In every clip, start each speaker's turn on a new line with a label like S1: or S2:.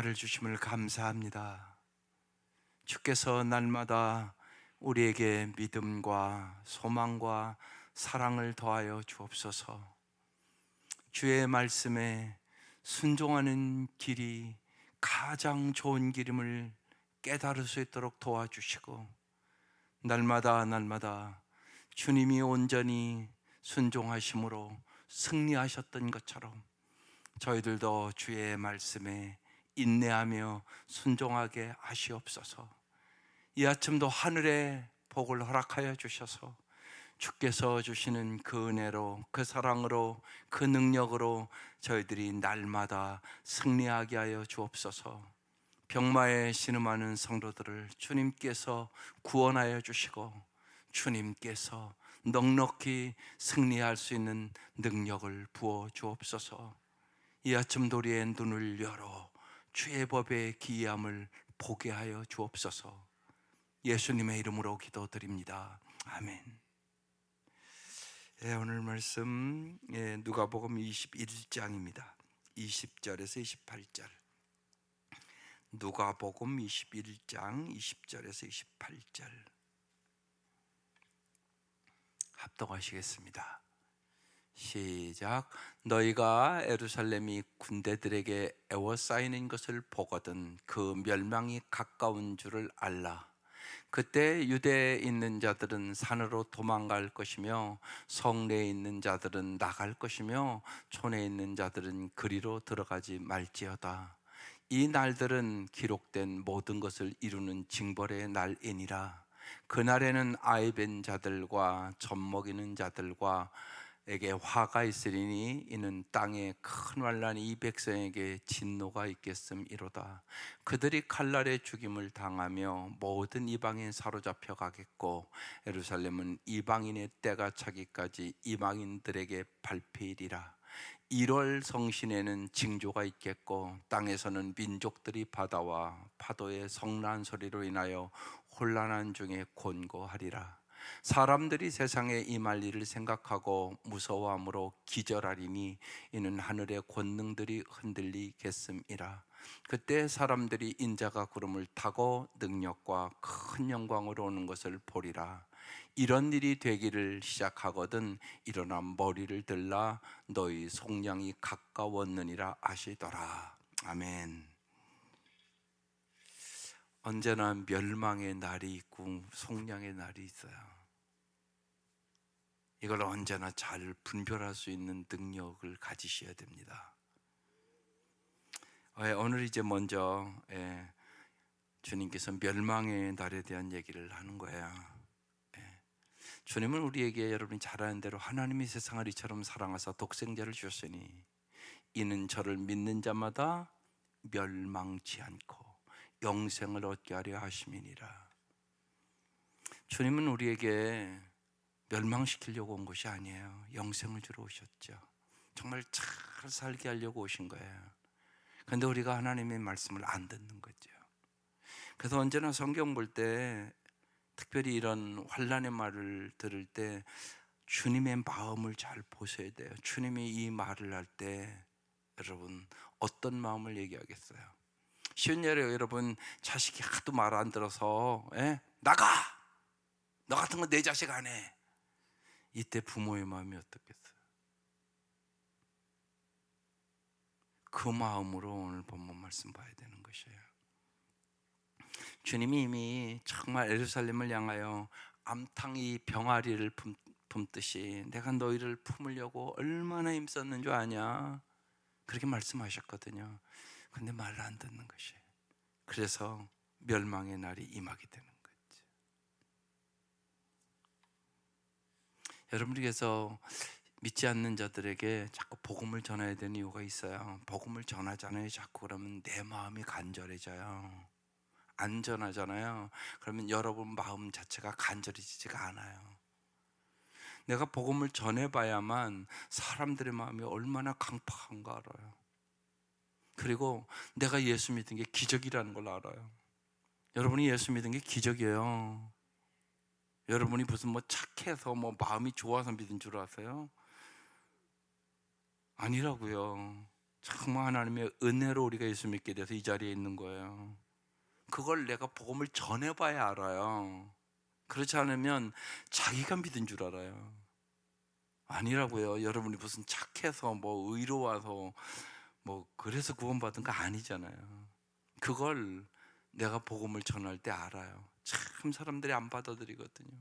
S1: 를 주심을 감사합니다. 주께서 날마다 우리에게 믿음과 소망과 사랑을 더하여 주옵소서. 주의 말씀에 순종하는 길이 가장 좋은 길임을 깨달을 수 있도록 도와주시고, 날마다 주님이 온전히 순종하심으로 승리하셨던 것처럼 저희들도 주의 말씀에 인내하며 순종하게 하시옵소서. 이 아침도 하늘의 복을 허락하여 주셔서 주께서 주시는 그 은혜로, 그 사랑으로, 그 능력으로 저희들이 날마다 승리하게 하여 주옵소서. 병마에 신음하는 성도들을 주님께서 구원하여 주시고, 주님께서 넉넉히 승리할 수 있는 능력을 부어 주옵소서. 이 아침 도리의 눈을 열어 주의 법의 기이함을 보게 하여 주옵소서. 예수님의 이름으로 기도드립니다. 아멘. 오늘 말씀 누가복음 21장입니다. 20절에서 28절. 누가복음 21장 20절에서 28절 합독하시겠습니다. 시작. 너희가 예루살렘이 군대들에게 애워싸이는 것을 보거든 그 멸망이 가까운 줄을 알라. 그때 유대에 있는 자들은 산으로 도망갈 것이며 성내에 있는 자들은 나갈 것이며 촌에 있는 자들은 그리로 들어가지 말지어다. 이 날들은 기록된 모든 것을 이루는 징벌의 날이니라. 그날에는 아이 뵌 자들과 젖 먹이는 자들과 에게 화가 있으리니 이는 땅에 큰 환난이 이 백성에게 진노가 있겠음이로다. 그들이 칼날에 죽임을 당하며 모든 이방인 사로잡혀 가겠고 예루살렘은 이방인의 때가 차기까지 이방인들에게 밟히리라. 1월 성신에는 징조가 있겠고 땅에서는 민족들이 바다와 파도의 성난 소리로 인하여 혼란한 중에 곤고하리라. 사람들이 세상에 임할 일을 생각하고 무서워함으로 기절하리니 이는 하늘의 권능들이 흔들리겠음이라. 그때 사람들이 인자가 구름을 타고 능력과 큰 영광으로 오는 것을 보리라. 이런 일이 되기를 시작하거든 일어나 머리를 들라 너희 속량이 가까웠느니라 하시더라. 아멘. 언제나 멸망의 날이 있고 속량의 날이 있어요. 이걸 언제나 잘 분별할 수 있는 능력을 가지셔야 됩니다. 오늘 이제 먼저 주님께서 멸망의 날에 대한 얘기를 하는 거예요. 주님은 우리에게 여러분이 잘 아는 대로 하나님이 세상을 이처럼 사랑하사 독생자를 주셨으니 이는 저를 믿는 자마다 멸망치 않고 영생을 얻게 하려 하심이니라. 주님은 우리에게 멸망시키려고 온 것이 아니에요. 영생을 주러 오셨죠. 정말 잘 살게 하려고 오신 거예요. 그런데 우리가 하나님의 말씀을 안 듣는 거죠. 그래서 언제나 성경 볼 때, 특별히 이런 환난의 말을 들을 때 주님의 마음을 잘 보셔야 돼요. 주님이 이 말을 할 때 여러분 어떤 마음을 얘기하겠어요? 쉬운 예로 여러분 자식이 하도 말 안 들어서 나가! 너 같은 거 내 자식 안 해. 이때 부모의 마음이 어떻겠어요? 그 마음으로 오늘 본문 말씀 봐야 되는 것이에요. 주님이 이미 정말 예루살렘을 향하여 암탉이 병아리를 품듯이 내가 너희를 품으려고 얼마나 힘썼는 줄 아냐? 그렇게 말씀하셨거든요. 근데 말을 안 듣는 것이에요. 그래서 멸망의 날이 임하게 되는 거죠. 여러분께서 믿지 않는 자들에게 자꾸 복음을 전해야 되는 이유가 있어요. 복음을 전하잖아요. 자꾸 그러면 내 마음이 간절해져요. 안전하잖아요. 그러면 여러분 마음 자체가 간절해지지가 않아요. 내가 복음을 전해봐야만 사람들의 마음이 얼마나 강팍한가 알아요. 그리고 내가 예수 믿은 게 기적이라는 걸 알아요. 여러분이 예수 믿은 게 기적이에요. 여러분이 무슨 착해서 마음이 좋아서 믿은 줄 아세요? 아니라고요. 정말 하나님의 은혜로 우리가 예수 믿게 돼서 이 자리에 있는 거예요. 그걸 내가 복음을 전해봐야 알아요. 그렇지 않으면 자기가 믿은 줄 알아요. 아니라고요. 여러분이 무슨 착해서 뭐 의로워서 뭐 그래서 구원받은 거 아니잖아요. 그걸 내가 복음을 전할 때 알아요. 참 사람들이 안 받아들이거든요.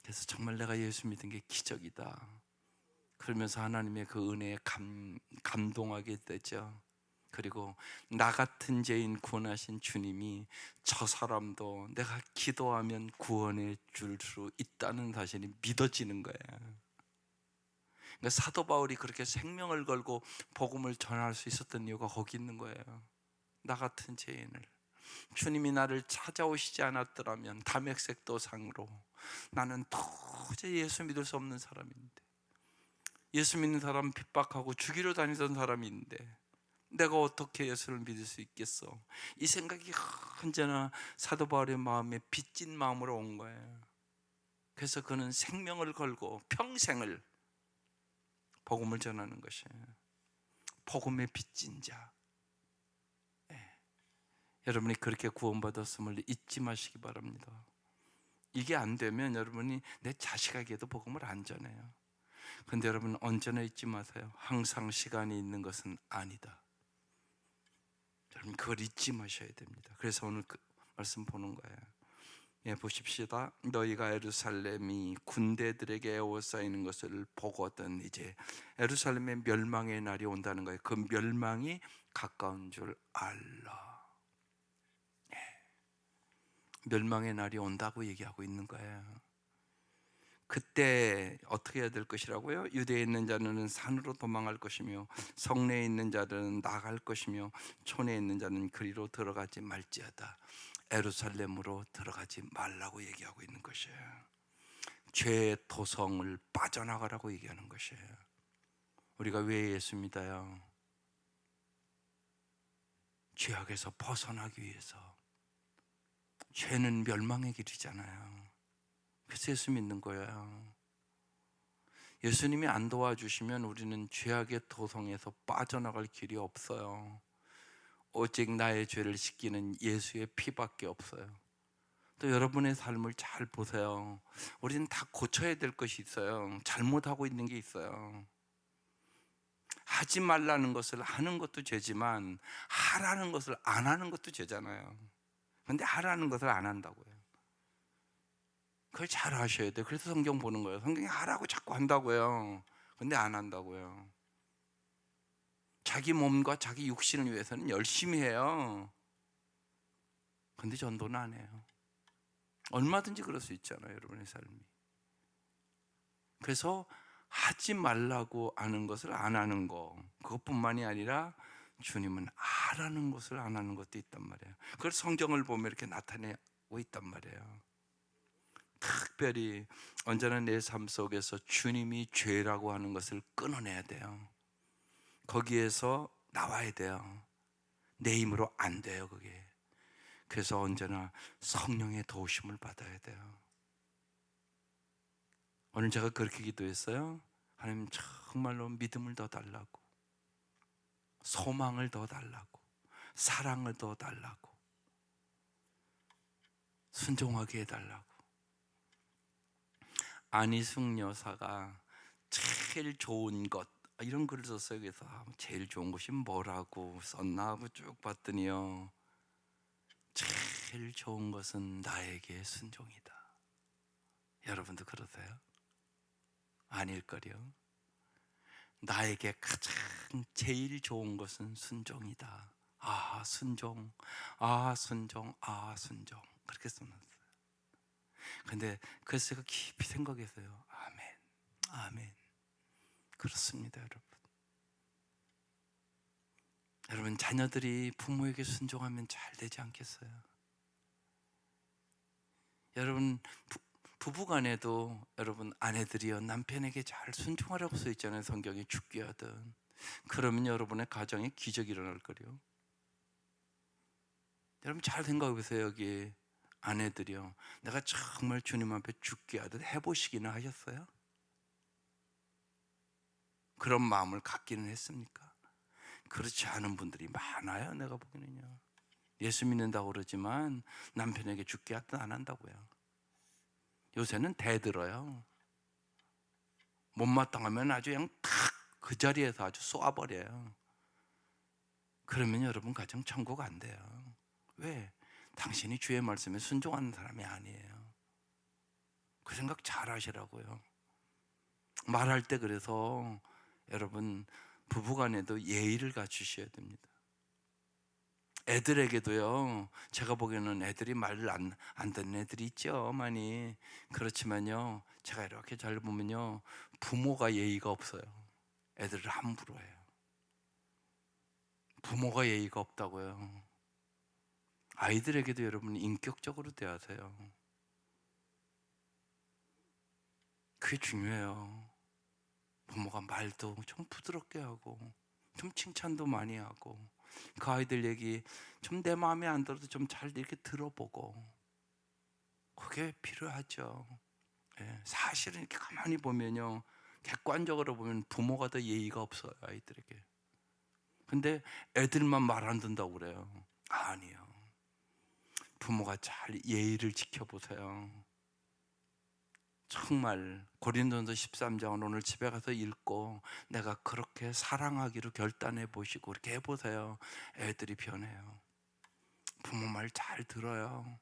S1: 그래서 정말 내가 예수 믿은 게 기적이다. 그러면서 하나님의 그 은혜에 감동하게 되죠. 그리고 나 같은 죄인 구원하신 주님이 저 사람도 내가 기도하면 구원해 줄 수 있다는 사실이 믿어지는 거예요. 그러니까 사도 바울이 그렇게 생명을 걸고 복음을 전할 수 있었던 이유가 거기 있는 거예요. 나 같은 죄인을 주님이 나를 찾아오시지 않았더라면 담액색 도상으로 나는 도저히 예수 믿을 수 없는 사람인데, 예수 믿는 사람 핍박하고 죽이러 다니던 사람인데 내가 어떻게 예수를 믿을 수 있겠어? 이 생각이 언제나 사도 바울의 마음에 빚진 마음으로 온 거예요. 그래서 그는 생명을 걸고 평생을 복음을 전하는 것이에요. 복음의 빚진 자. 여러분이 그렇게 구원받았음을 잊지 마시기 바랍니다. 이게 안 되면 여러분이 내 자식에게도 복음을 안 전해요. 근데 여러분 언제나 잊지 마세요. 항상 시간이 있는 것은 아니다. 여러분 그걸 잊지 마셔야 됩니다. 그래서 오늘 그 말씀 보는 거예요. 예, 보십시다. 너희가 예루살렘이 군대들에게 에워싸이는 것을 보거든 이제 예루살렘의 멸망의 날이 온다는 거예요. 그 멸망이 가까운 줄 알라. 멸망의 날이 온다고 얘기하고 있는 거예요. 그때 어떻게 해야 될 것이라고요? 유대에 있는 자는 산으로 도망할 것이며 성내에 있는 자들은 나갈 것이며 촌에 있는 자는 그리로 들어가지 말지어다. 예루살렘으로 들어가지 말라고 얘기하고 있는 것이에요. 죄의 도성을 빠져나가라고 얘기하는 것이에요. 우리가 왜 예수 믿어요? 죄악에서 벗어나기 위해서. 죄는 멸망의 길이잖아요. 그래서 예수 믿는 거예요. 예수님이 안 도와주시면 우리는 죄악의 도성에서 빠져나갈 길이 없어요. 오직 나의 죄를 씻기는 예수의 피밖에 없어요. 또 여러분의 삶을 잘 보세요. 우리는 다 고쳐야 될 것이 있어요. 잘못하고 있는 게 있어요. 하지 말라는 것을 하는 것도 죄지만 하라는 것을 안 하는 것도 죄잖아요. 그런데 하라는 것을 안 한다고요. 그걸 잘 하셔야 돼요. 그래서 성경 보는 거예요. 성경이 하라고 자꾸 한다고요. 근데 안 한다고요. 자기 몸과 자기 육신을 위해서는 열심히 해요. 근데 전도는 안 해요. 얼마든지 그럴 수 있잖아요, 여러분의 삶이. 그래서 하지 말라고 하는 것을 안 하는 거, 그것뿐만이 아니라 주님은 하라는 것을 안 하는 것도 있단 말이에요. 그걸 성경을 보면 이렇게 나타내고 있단 말이에요. 특별히 언제나 내 삶 속에서 주님이 죄라고 하는 것을 끊어내야 돼요. 거기에서 나와야 돼요. 내 힘으로 안 돼요, 그게. 그래서 언제나 성령의 도우심을 받아야 돼요. 오늘 제가 그렇게 기도했어요. 하나님 정말로 믿음을 더 달라고, 소망을 더 달라고, 사랑을 더 달라고, 순종하게 해달라고. 안희숙 여사가 제일 좋은 것 이런 글을 썼어요. 그래서 제일 좋은 것이 뭐라고 썼나 하고 쭉 봤더니요, 제일 좋은 것은 나에게 순종이다. 여러분도 그러세요? 아닐걸요? 나에게 가장 제일 좋은 것은 순종이다. 아 순종, 아 순종, 아 순종, 그렇게 써놨어요. 근데 그래서 제가 깊이 생각했어요. 아멘, 아멘. 그렇습니다, 여러분. 여러분 자녀들이 부모에게 순종하면 잘 되지 않겠어요? 여러분 부부간에도 여러분 아내들이요 남편에게 잘 순종하라고 써 있잖아요. 성경에 죽게 하든. 그러면 여러분의 가정에 기적이 일어날 거요. 여러분 잘 생각해 보세요. 여기 아내들이요, 내가 정말 주님 앞에 죽게 하듯 해보시기나 하셨어요? 그런 마음을 갖기는 했습니까? 그렇지 않은 분들이 많아요. 내가 보기에는요. 예수 믿는다고 그러지만 남편에게 죽게 하든 안 한다고요. 요새는 대들어요. 못마땅하면 아주 그냥 탁 그 자리에서 아주 쏘아버려요. 그러면 여러분 가정 천국 안 돼요. 왜? 당신이 주의 말씀에 순종하는 사람이 아니에요. 그 생각 잘 하시라고요. 말할 때 그래서 여러분 부부간에도 예의를 갖추셔야 됩니다. 애들에게도요, 제가 보기에는 애들이 말을 안 듣는 애들이 있죠, 많이. 그렇지만요, 제가 이렇게 잘 보면요, 부모가 예의가 없어요. 애들을 함부로 해요. 부모가 예의가 없다고요. 아이들에게도 여러분 인격적으로 대하세요. 그게 중요해요. 부모가 말도 좀 부드럽게 하고 좀 칭찬도 많이 하고 그 아이들 얘기 좀 내 마음에 안 들어도 좀 잘 이렇게 들어보고, 그게 필요하죠. 예, 사실은 이렇게 가만히 보면요, 객관적으로 보면 부모가 더 예의가 없어요, 아이들에게. 근데 애들만 말 안 듣는다고 그래요. 아니요. 부모가 잘 예의를 지켜보세요. 정말 고린도전서 13장은 오늘 집에 가서 읽고 내가 그렇게 사랑하기로 결단해 보시고 이렇게 해보세요. 애들이 변해요. 부모 말 잘 들어요.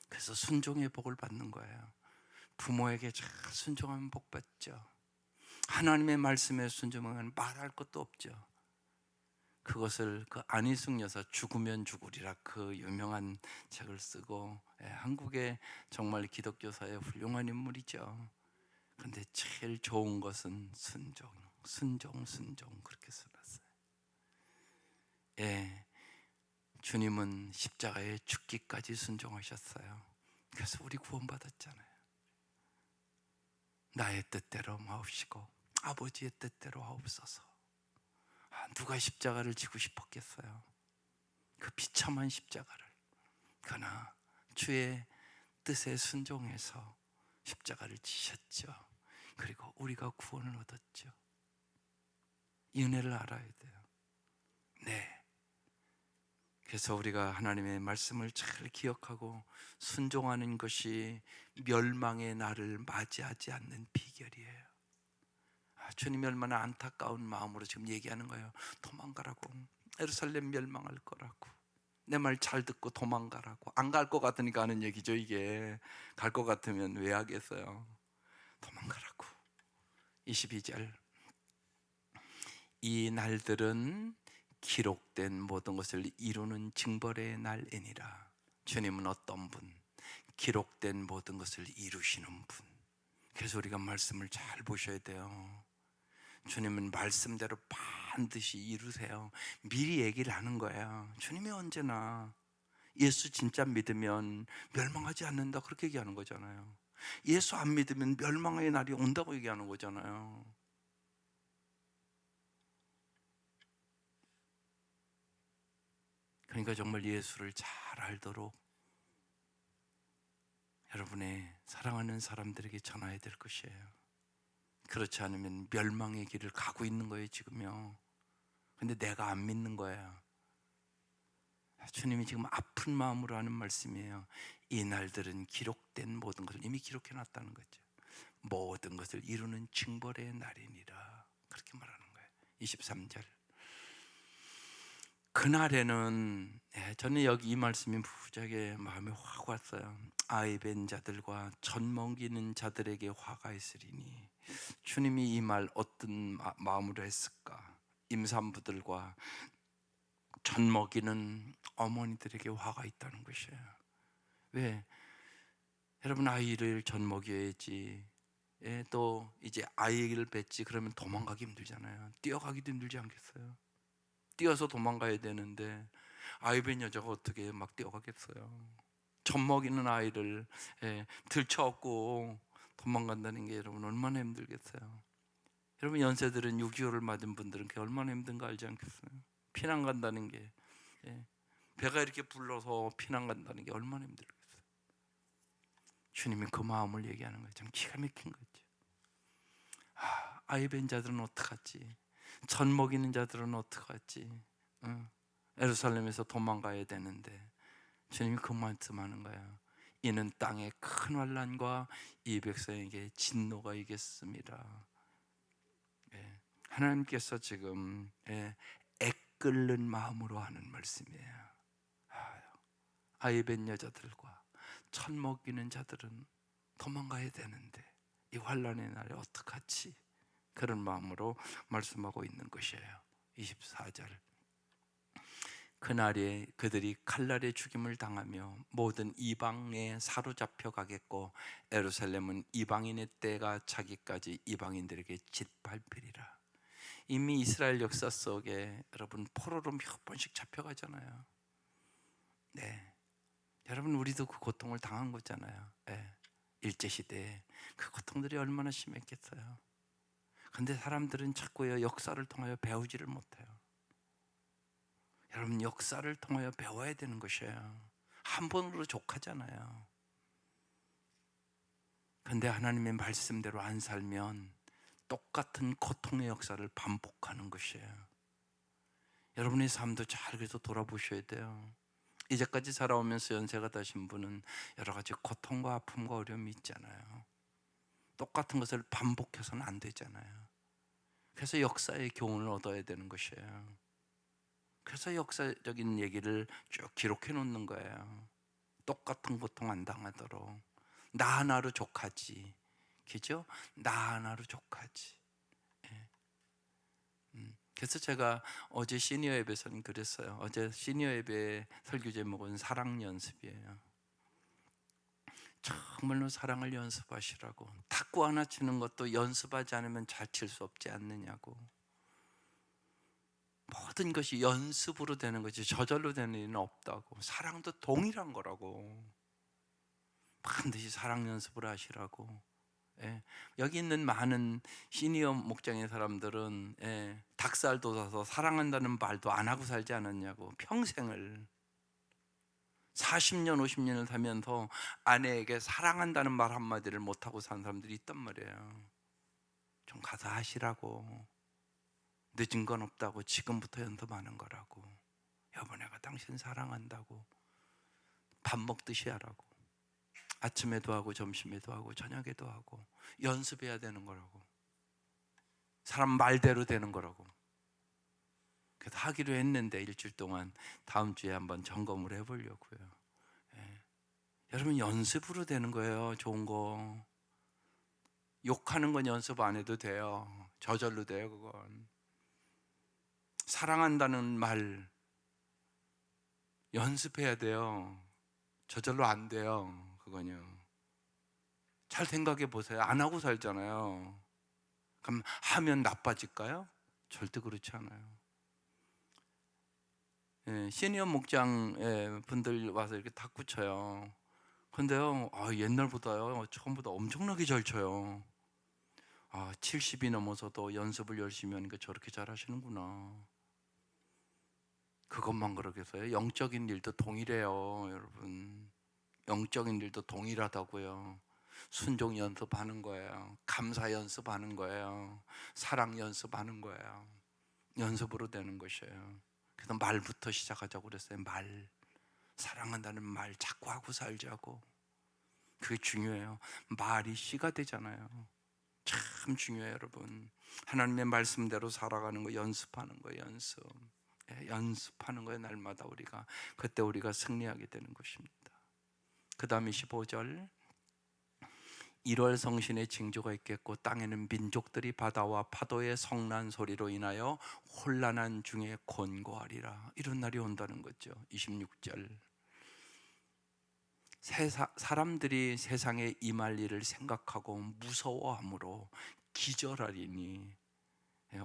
S1: 그래서 순종의 복을 받는 거예요. 부모에게 잘 순종하면 복 받죠. 하나님의 말씀에 순종하면 말할 것도 없죠. 그것을 그 안희숙 여사 죽으면 죽으리라 그 유명한 책을 쓰고, 한국의 정말 기독교사의 훌륭한 인물이죠. 근데 제일 좋은 것은 순종, 순종, 순종, 그렇게 써놨어요. 예, 주님은 십자가에 죽기까지 순종하셨어요. 그래서 우리 구원받았잖아요. 나의 뜻대로 마옵시고 아버지의 뜻대로 하옵소서. 누가 십자가를 지고 싶었겠어요? 그 비참한 십자가를. 그러나 주의 뜻에 순종해서 십자가를 지셨죠. 그리고 우리가 구원을 얻었죠. 이 은혜를 알아야 돼요. 네. 그래서 우리가 하나님의 말씀을 잘 기억하고 순종하는 것이 멸망의 날을 맞이하지 않는 비결이에요. 주님이 얼마나 안타까운 마음으로 지금 얘기하는 거예요. 도망가라고. 예루살렘 멸망할 거라고. 내 말 잘 듣고 도망가라고. 안 갈 것 같으니까 하는 얘기죠, 이게. 갈 것 같으면 왜 하겠어요? 도망가라고. 22절. 이 날들은 기록된 모든 것을 이루는 징벌의 날이니라. 주님은 어떤 분? 기록된 모든 것을 이루시는 분. 그래서 우리가 말씀을 잘 보셔야 돼요. 주님은 말씀대로 반드시 이루세요. 미리 얘기를 하는 거예요. 주님이 언제나 예수 진짜 믿으면 멸망하지 않는다, 그렇게 얘기하는 거잖아요. 예수 안 믿으면 멸망의 날이 온다고 얘기하는 거잖아요. 그러니까 정말 예수를 잘 알도록 여러분의 사랑하는 사람들에게 전해야 될 것이에요. 그렇지 않으면 멸망의 길을 가고 있는 거예요, 지금요. 근데 내가 안 믿는 거예요. 주님이 지금 아픈 마음으로 하는 말씀이에요. 이 날들은 기록된 모든 것을 이미 기록해 놨다는 거죠. 모든 것을 이루는 징벌의 날이니라, 그렇게 말하는 거예요. 23절. 그날에는, 저는 여기 이 말씀이 무지하게 마음에 확 왔어요. 아이 뵌 자들과 젖 먹이는 자들에게 화가 있으리니. 주님이 이 말 어떤 마음으로 했을까? 임산부들과 젖 먹이는 어머니들에게 화가 있다는 것이에요. 왜? 여러분, 아이를 젖 먹여야지. 또 이제 아이를 뵀지 그러면 도망가기 힘들잖아요. 뛰어가기도 힘들지 않겠어요? 뛰어서 도망가야 되는데 아이 뵌 여자가 어떻게 막 뛰어가겠어요? 젖 먹이는 아이를 들쳐업고 도망간다는 게 여러분 얼마나 힘들겠어요? 여러분 연세들은 6.25를 맞은 분들은 그게 얼마나 힘든가 알지 않겠어요? 피난 간다는 게, 배가 이렇게 불러서 피난 간다는 게 얼마나 힘들겠어요? 주님이 그 마음을 얘기하는 거예요. 참 기가 막힌 거죠. 아이 뵌 자들은 어떡하지? 젖 먹이는 자들은 어떡하지? 예루살렘에서 도망가야 되는데 주님이 그 말씀하는 거예요. 이는 땅의 큰 환난과 이 백성에게 진노가 이겠습니다. 예, 하나님께서 지금 애끓는 마음으로 하는 말씀이에요. 아이 뵌 여자들과 젖 먹이는 자들은 도망가야 되는데 이 환난의 날에 어떡하지? 그런 마음으로 말씀하고 있는 것이에요. 24절, 그날에 그들이 칼날에 죽임을 당하며 모든 이방에 사로잡혀 가겠고 예루살렘은 이방인의 때가 차기까지 이방인들에게 짓밟히리라. 이미 이스라엘 역사 속에 여러분 포로로 몇 번씩 잡혀가잖아요. 네, 여러분 우리도 그 고통을 당한 거잖아요. 네. 일제시대에 그 고통들이 얼마나 심했겠어요. 근데 사람들은 자꾸요 역사를 통하여 배우지를 못해요. 여러분 역사를 통하여 배워야 되는 것이에요. 한 번으로 족하잖아요. 근데 하나님의 말씀대로 안 살면 똑같은 고통의 역사를 반복하는 것이에요. 여러분의 삶도 잘 그래서 돌아보셔야 돼요. 이제까지 살아오면서 연세가 되신 분은 여러 가지 고통과 아픔과 어려움이 있잖아요. 똑같은 것을 반복해서는 안 되잖아요. 그래서 역사의 교훈을 얻어야 되는 것이에요. 그래서 역사적인 얘기를 쭉 기록해 놓는 거예요. 똑같은 고통 안 당하도록. 나 하나로 족하지. 그죠? 나 하나로 족하지. 예. 그래서 제가 어제 시니어 예배에서는 그랬어요. 어제 시니어 예배 설교 제목은 사랑 연습이에요. 정말로 사랑을 연습하시라고. 탁구 하나 치는 것도 연습하지 않으면 잘 칠 수 없지 않느냐고. 모든 것이 연습으로 되는 거지 저절로 되는 일은 없다고. 사랑도 동일한 거라고. 반드시 사랑 연습을 하시라고. 예. 여기 있는 많은 시니어 목장의 사람들은 닭살 돋아서 사랑한다는 말도 안 하고 살지 않았냐고. 평생을 40년 50년을 살면서 아내에게 사랑한다는 말 한마디를 못하고 산 사람들이 있단 말이에요. 좀 가서 하시라고. 늦은 건 없다고. 지금부터 연습하는 거라고. 여보 내가 당신 사랑한다고. 밥 먹듯이 하라고. 아침에도 하고 점심에도 하고 저녁에도 하고. 연습해야 되는 거라고. 사람 말대로 되는 거라고. 그래서 하기로 했는데 일주일 동안 다음 주에 한번 점검을 해보려고요. 여러분 연습으로 되는 거예요. 좋은 거. 욕하는 건 연습 안 해도 돼요. 저절로 돼요. 그건. 사랑한다는 말 연습해야 돼요. 저절로 안 돼요. 그건요. 잘 생각해 보세요. 안 하고 살잖아요. 그럼 하면 나빠질까요? 절대 그렇지 않아요. 시니어 목장 분들 와서 이렇게 탁구 쳐요. 근데요, 옛날보다요, 처음보다 엄청나게 잘 쳐요. 70이 넘어서도 연습을 열심히 하니까 저렇게 잘 하시는구나. 그것만 그러겠어요? 영적인 일도 동일해요, 여러분. 영적인 일도 동일하다고요. 순종 연습하는 거예요. 감사 연습하는 거예요. 사랑 연습하는 거예요. 연습으로 되는 것이에요. 그래서 말부터 시작하자고 그랬어요. 말. 사랑한다는 말 자꾸 하고 살자고. 그게 중요해요. 말이 씨가 되잖아요. 참 중요해요, 여러분. 하나님의 말씀대로 살아가는 거 연습하는 거예요, 연습. 연습하는 거예요, 날마다 우리가. 그때 우리가 승리하게 되는 것입니다. 그 다음 25절. 1월 성신의 징조가 있겠고 땅에는 민족들이 바다와 파도의 성난 소리로 인하여 혼란한 중에 곤고하리라. 이런 날이 온다는 거죠. 26절. 사람들이 세상에 임할 일을 생각하고 무서워함으로 기절하리니.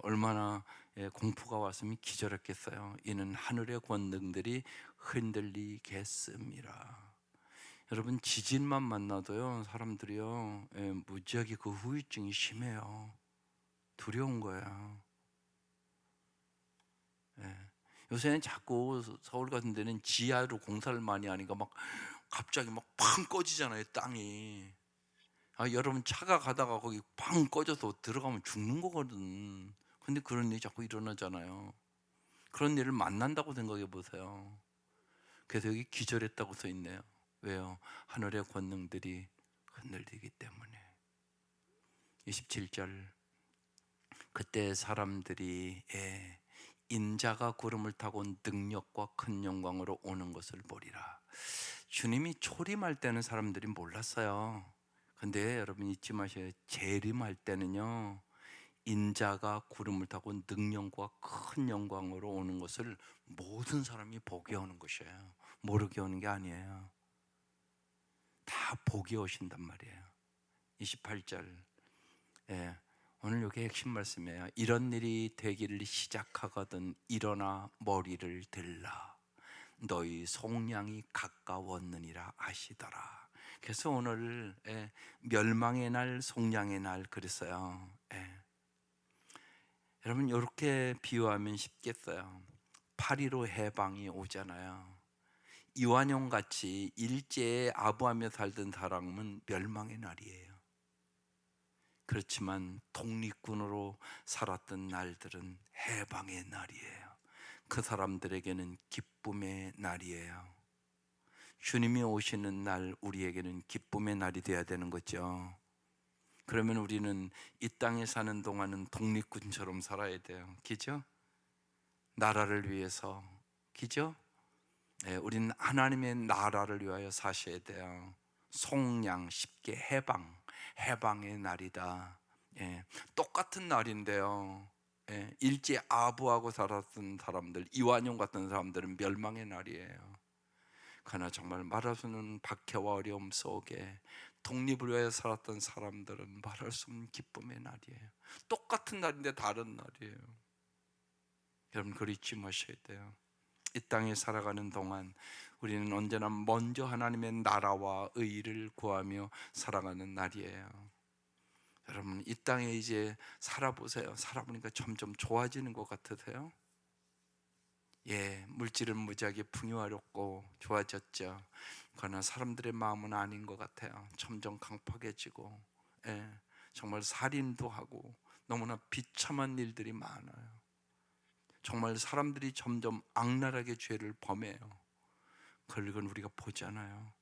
S1: 얼마나 공포가 왔으면 기절했겠어요. 이는 하늘의 권능들이 흔들리겠습니다. 여러분 지진만 만나도요 사람들이요 무지하게 그 후유증이 심해요. 두려운 거예요. 요새는 자꾸 서울 같은 데는 지하로 공사를 많이 하니까 막 갑자기 막 팡 꺼지잖아요, 땅이. 여러분 차가 가다가 거기 팡 꺼져서 들어가면 죽는 거거든. 근데 그런 일이 자꾸 일어나잖아요. 그런 일을 만난다고 생각해 보세요. 그래서 여기 기절했다고 써 있네요. 왜요? 하늘의 권능들이 흔들리기 때문에. 27절, 그때 사람들이 인자가 구름을 타고 능력과 큰 영광으로 오는 것을 보리라. 주님이 초림할 때는 사람들이 몰랐어요. 근데 여러분 잊지 마셔요. 재림할 때는요, 인자가 구름을 타고 능력과 큰 영광으로 오는 것을 모든 사람이 보게 오는 것이에요. 모르게 오는 게 아니에요. 다 보게 오신단 말이에요. 28절, 오늘 이게 핵심 말씀이에요. 이런 일이 되기를 시작하거든 일어나 머리를 들라. 너희 속량이 가까웠느니라 하시더라. 그래서 오늘 멸망의 날, 속량의 날 그랬어요. 여러분 이렇게 비유하면 쉽겠어요. 8.15 해방이 오잖아요. 이완용 같이 일제에 아부하며 살던 사람은 멸망의 날이에요. 그렇지만 독립군으로 살았던 날들은 해방의 날이에요. 그 사람들에게는 기쁨의 날이에요. 주님이 오시는 날 우리에게는 기쁨의 날이 되어야 되는 거죠. 그러면 우리는 이 땅에 사는 동안은 독립군처럼 살아야 돼요. 그죠? 나라를 위해서. 그죠? 우리는 하나님의 나라를 위하여 사셔야 돼요. 속량, 쉽게 해방의 날이다. 똑같은 날인데요. 일제 아부하고 살았던 사람들, 이완용 같은 사람들은 멸망의 날이에요. 그러나 정말 말할 수 없는 박해와 어려움 속에 독립을 위해 살았던 사람들은 말할 수 없는 기쁨의 날이에요. 똑같은 날인데 다른 날이에요. 여러분 그걸 잊지 마셔야 돼요. 이 땅에 살아가는 동안 우리는 언제나 먼저 하나님의 나라와 의를 구하며 살아가는 날이에요. 여러분 이 땅에 이제 살아보세요. 살아보니까 점점 좋아지는 것 같으세요? 물질은 무지하게 풍요롭고 좋아졌죠. 그러나 사람들의 마음은 아닌 것 같아요. 점점 강팍해지고, 정말 살인도 하고 너무나 비참한 일들이 많아요. 정말 사람들이 점점 악랄하게 죄를 범해요. 그걸 우리가 보잖아요.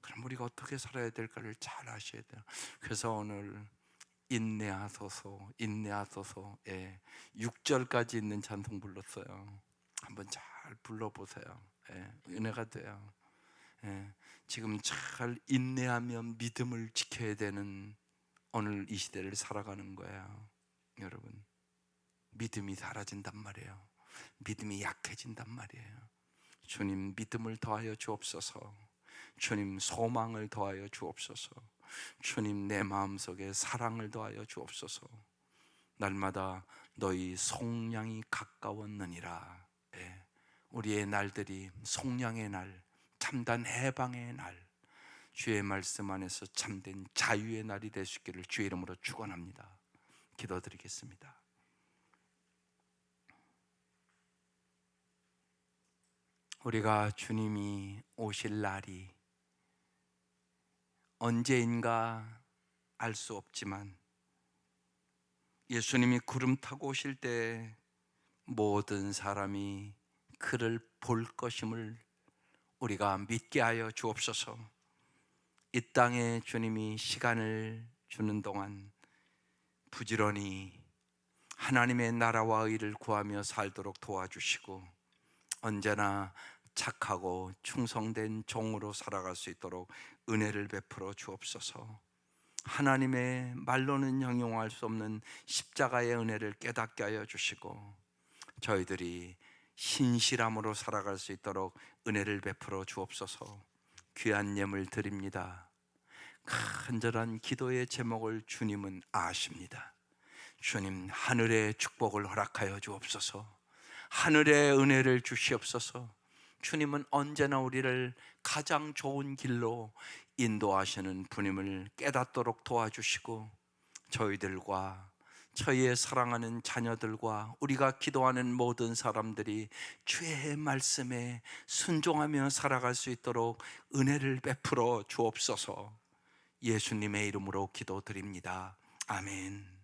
S1: 그럼 우리가 어떻게 살아야 될까를 잘 아셔야 돼요. 그래서 오늘 인내하소서, 인내하소서, 6절까지 있는 찬송 불렀어요. 한번 잘 불러보세요. 은혜가 돼요. 지금 잘 인내하며 믿음을 지켜야 되는 오늘 이 시대를 살아가는 거예요. 여러분 믿음이 사라진단 말이에요. 믿음이 약해진단 말이에요. 주님 믿음을 더하여 주옵소서. 주님 소망을 더하여 주옵소서. 주님 내 마음속에 사랑을 더하여 주옵소서. 날마다 너희 속량이 가까웠느니라. 우리의 날들이 속량의 날, 참된 해방의 날, 주의 말씀 안에서 참된 자유의 날이 될 수 있기를 주의 이름으로 축원합니다. 기도드리겠습니다. 우리가 주님이 오실 날이 언제인가 알 수 없지만 예수님이 구름 타고 오실 때 모든 사람이 그를 볼 것임을 우리가 믿게 하여 주옵소서. 이 땅에 주님이 시간을 주는 동안 부지런히 하나님의 나라와 의를 구하며 살도록 도와주시고 언제나 착하고 충성된 종으로 살아갈 수 있도록 은혜를 베풀어 주옵소서. 하나님의 말로는 형용할 수 없는 십자가의 은혜를 깨닫게 하여 주시고 저희들이 신실함으로 살아갈 수 있도록 은혜를 베풀어 주옵소서. 귀한 예물 드립니다. 간절한 기도의 제목을 주님은 아십니다. 주님 하늘의 축복을 허락하여 주옵소서. 하늘의 은혜를 주시옵소서. 주님은 언제나 우리를 가장 좋은 길로 인도하시는 분임을 깨닫도록 도와주시고 저희들과 저희의 사랑하는 자녀들과 우리가 기도하는 모든 사람들이 주의 말씀에 순종하며 살아갈 수 있도록 은혜를 베풀어 주옵소서. 예수님의 이름으로 기도드립니다. 아멘.